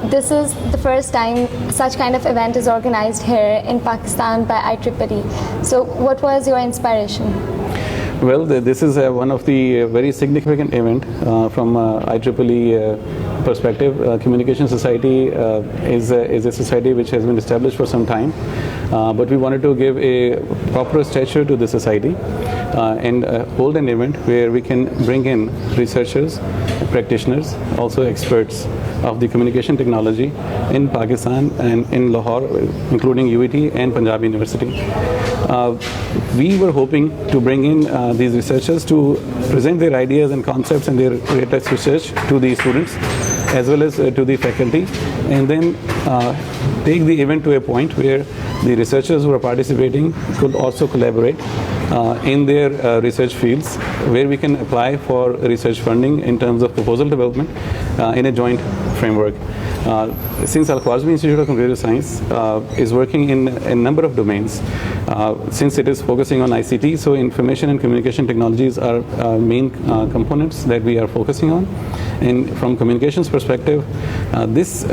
This is the first time such kind of event is organized here in Pakistan by IEEE. So what was your inspiration? Well, this is one of the very significant event from IEEE perspective. Communication Society is a society which has been established for some time, but we wanted to give a proper stature to the society and hold an event where we can bring in researchers, practitioners, also experts of the communication technology in Pakistan and in Lahore, including UET and Punjab University. We were hoping to bring in these researchers to present their ideas and concepts and their latest research to the students as well as to the faculty, and then take the event to a point where the researchers who are participating could also collaborate in their research fields, where we can apply for research funding in terms of proposal development in a joint framework. Since Al-Khwarizmi Institute of Computer Science is working in a number of domains, since it is focusing on ICT, so information and communication technologies are main components that we are focusing on. And from communications perspective, this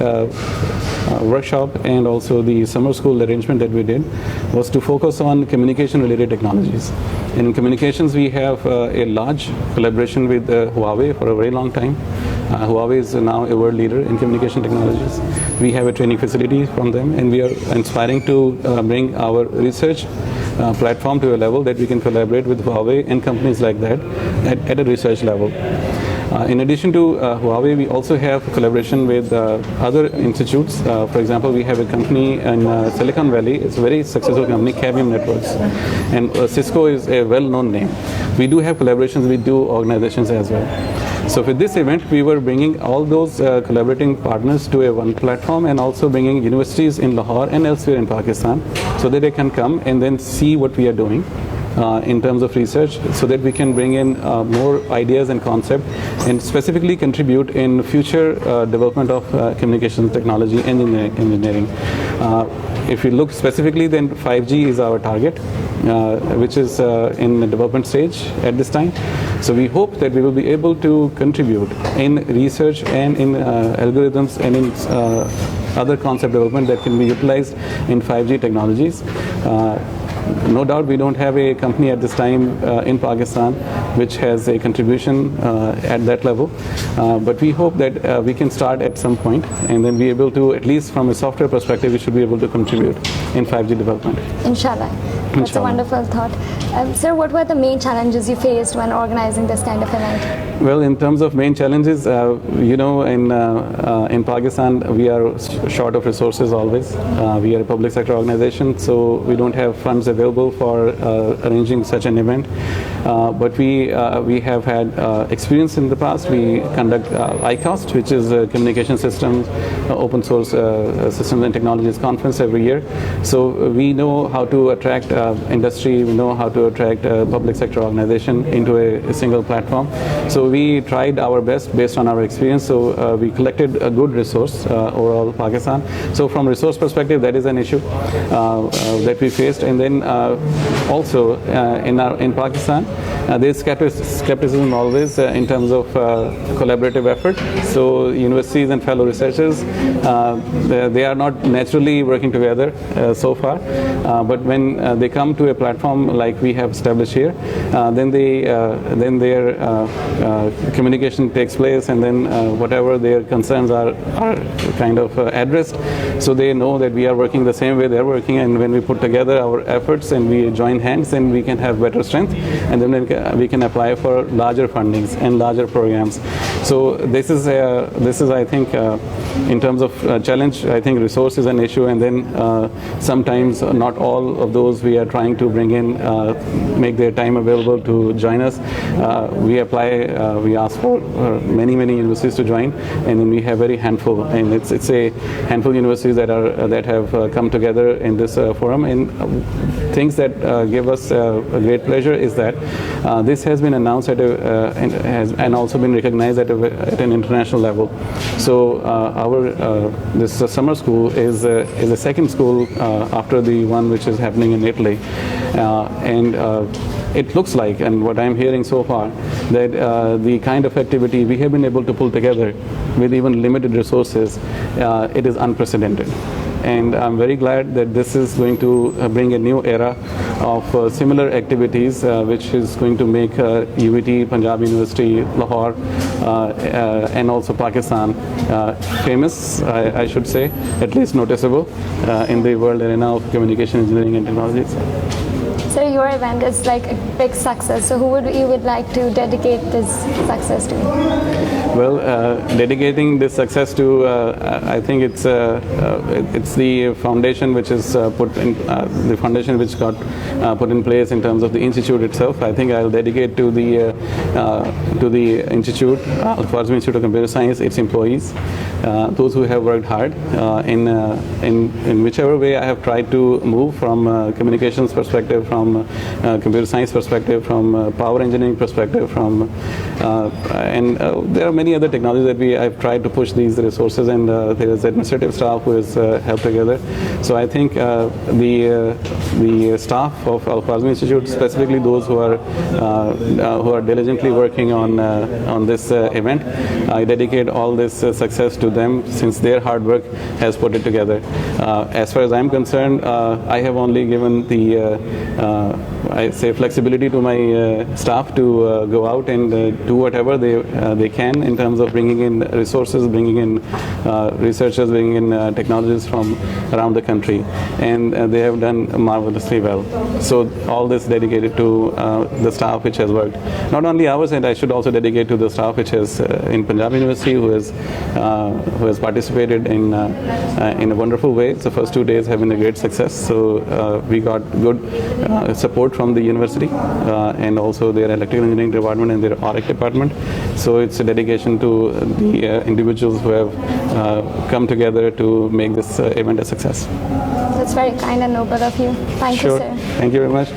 workshop and also the summer school arrangement that we did was to focus on communication related technologies. And in communications we have a large collaboration with Huawei for a very long time. Huawei is now a world leader in communication technologies. We have a training facility from them, and we are aspiring to bring our research platform to a level that we can collaborate with Huawei and companies like that at a research level. In addition to Huawei, we also have collaboration with other institutes. For example, we have a company in Silicon Valley. It's a very successful company, Cavium Networks. And Cisco is a well-known name. We do have collaborations with two organizations as well. So with this event, we were bringing all those collaborating partners to a one platform, and also bringing universities in Lahore and elsewhere in Pakistan so that they can come and then see what we are doing in terms of research, so that we can bring in more ideas and concept and specifically contribute in future development of communication technology and engineering. If we look specifically, then 5G is our target, which is in the development stage at this time. So we hope that we will be able to contribute in research and in algorithms and in other concept development that can be utilized in 5G technologies. No doubt we don't have a company at this time in Pakistan which has a contribution at that level, but we hope that we can start at some point and then be able to, at least from a software perspective, we should be able to contribute in 5G development. Inshallah. That's a wonderful thought. Sir, what were the main challenges you faced when organizing this kind of event? Well, in terms of main challenges, in Pakistan we are short of resources always. We are a public sector organization, so we don't have funds available for arranging such an event. But we have had experience in the past. We conduct ICOST, which is a communication systems, open source systems and technologies conference every year. So we know how to attract industry, we know how to attract public sector organization into a single platform. So we tried our best based on our experience. So we collected a good resource overall Pakistan. So from resource perspective, that is an issue that we faced. And then also in Pakistan, there is skepticism always in terms of collaborative effort. So universities and fellow researchers, they are not naturally working together so far. But when they come to a platform like we have established here, then their communication takes place, and then whatever their concerns are kind of addressed. So they know that we are working the same way they're working, and when we put together our efforts and we join hands, then we can have better strength, and then we can apply for larger fundings and larger programs. So this is I think in terms of challenge, I think resource is an issue, and then sometimes not all of those we are trying to bring in make their time available to join us. We ask for many universities to join, and then we have very handful, and it's a handful universities that have come together in this forum. And things that give us a great pleasure is that this has been announced and also been recognized at an international level. So this summer school is the second school after the one which is happening in Italy. and it looks like, and what I'm hearing so far, that the kind of activity we have been able to pull together with even limited resources, it is unprecedented. And I'm very glad that this is going to bring a new era of similar activities, which is going to make UET, Punjab University, Lahore, and also Pakistan famous, I should say, at least noticeable in the world arena of communication engineering and technologies. So your event is like a big success. So who would you would like to dedicate this success to? Well, dedicating this success to, I think it's the foundation which is put in, the foundation which got put in place in terms of the institute itself. I think I'll dedicate to the institute, Al-Khwarizmi Institute of Computer Science, its employees, those who have worked hard in whichever way I have tried to move from communications perspective, from computer science perspective, from power engineering perspective, from and there are many other technologies that I've tried to push these resources, and there is administrative staff who has helped together. So I think the staff of Al-Khwarizmi Institute, specifically those who are diligently working on this event, I dedicate all this success to them, since their hard work has put it together. As far as I'm concerned, I have only given the I say flexibility to my staff to go out and do whatever they can in terms of bringing in resources, bringing in researchers, bringing in technologies from around the country, and they have done marvelously well. So all this dedicated to the staff which has worked. Not only ours, and I should also dedicate to the staff which has in Punjab University, who has participated in a wonderful way. The first 2 days have been a great success. So we got good support from the university and also their electrical engineering department and their ORIC department. So it's a dedication to the individuals who have come together to make this event a success. That's very kind and noble of you. Thank you, Sure. sir. Thank you very much.